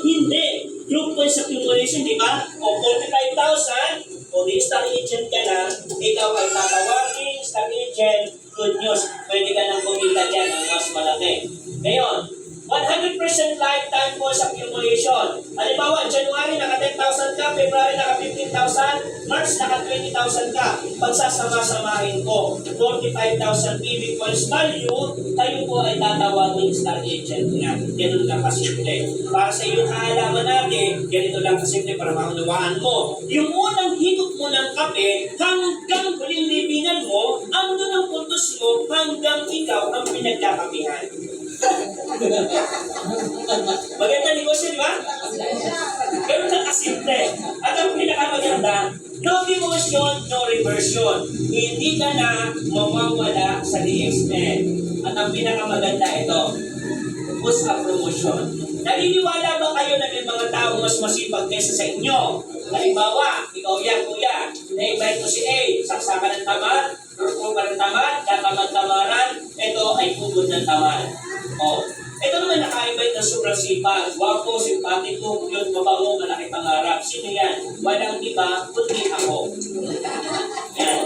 Hindi. Group points accumulation, di ba? O 45,000, o di star agent ka na, ikaw ay tatawagin, star agent, good news. Pwede ka nang kumita dyan ng mas malaki. Ngayon, 100% lifetime points accumulation. Halimbawa, January naka 10,000 ka, February naka 15,000, March naka 20,000 ka. Pagsasama-samahin ko, 45,000 PB points value, kayo po ay tatawagin star agent na. Ganun lang kasimple. Para sa iyong kaalaman natin, ganito lang kasimple para maunawaan mo. Yung unang higop mo ng kape, hanggang huling libingan mo, ang ng puntos mo, hanggang ikaw ang pinagkakapihan. Maganda negosyo, di ba? Ganun lang kasimple. At ang pinakamaganda, no demotion, no reversion. Hindi ka na mawawala sa DXN. At ang pinakamaganda ito, push up promotion. Naniniwala ba kayo na may mga tao mas masipag kaysa sa inyo? Halimbawa, ikaw yan, kuya, na-invite mo si A, saksakan ng tamad, rupo ka ng tamad, tatamad-tamaran, ito ay pugod ng tamad. O, ito naman naka-invite ng sobrang sipag, wapo, simpatiko, yun, mabango, malaki pangarap. Sino yan? Walang iba, kundi ako. Yan.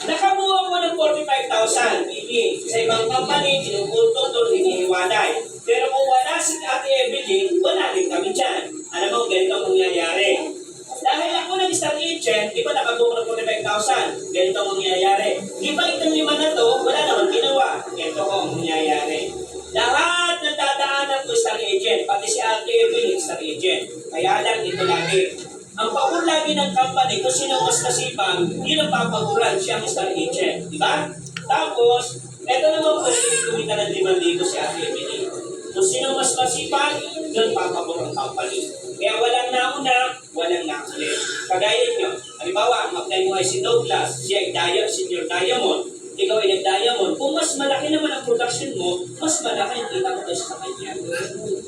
Nakabuha ko ng 45,000 sa ibang company, tinupulto, doon hinihiwalay. Pero kung wala si Ate Evelyn, wala rin kami dyan. Alam mo, ganito ang mangyayari. Dahil ako nag-star agent, di ba nakabuha ng 45,000? Ganito ang mangyayari. Di ba itong lima na to, wala naman ginawa. Ganito ang mangyayari. Lahat ng dadaanan ko star agent, pati si Ate Evelyn star agent. Kaya lang ito lagi. Ang pakur lagi ng company, kung sino mas nasipag, yun ang papaguran, siya ang star agent. Di ba? Tapos, eto naman po, kumita ng 5,000 si Ate Evelyn. Kung sino mas masipag, yun papagur ang company. Kaya walang nauna, walang nakulit. Kagaya nyo, halimbawa, ang apply mo ay si Douglas, siya ay senior diamond, ikaw ay nag-diamond. Kung mas malaki naman ang production mo, mas malaki ang kita mo kaysa sa kanya.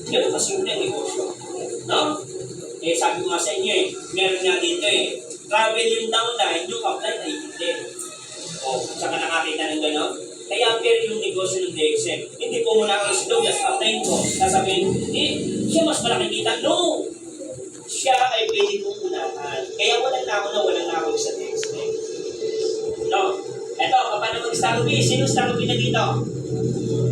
Ganun kasimple ang negosyo. No? Eh, sabi ko nga sa inyo meron nga dito travel yung downline, yung apply ay hindi. O, saka nakakita ng gano'n. Kaya pero yung negosyo ng DXM, hindi po muna ako si Douglas, apply ko, sasabihin, siya mas malaki kita. No! Siya ay pwede kong unahan. Kaya walang ako sa DXM. No? Eto, paano mag-star B? Sino star B na dito?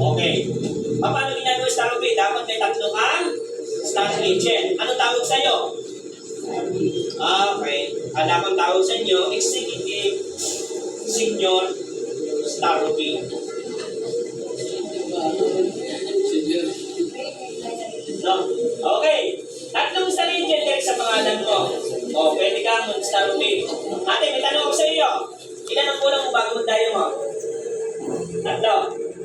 Okay. Paano ginagawa star B? Dapat may tatlo kang star agent. Ano tawag sa'yo? Okay. Ang dapat tawag sa inyo, executive senior star B. No? Okay. Tatlong star agent direct sa pangalan mo. O, pwede ka mag-star B. Ate, may tanong ako sa iyo. Ilan ang kulang mo bago mag-dial mo? Tatlo.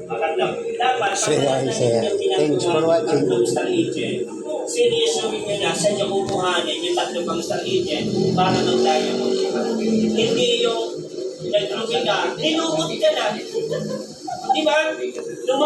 Tatlo. Dapat, Thanks for watching. tatlong star agent, serious yung nyo na sa inyo kukuhanin yung tatlo pang star agent para mag-dial mo. Hindi yung nag-grouping ka, nilumot ka na. Di ba?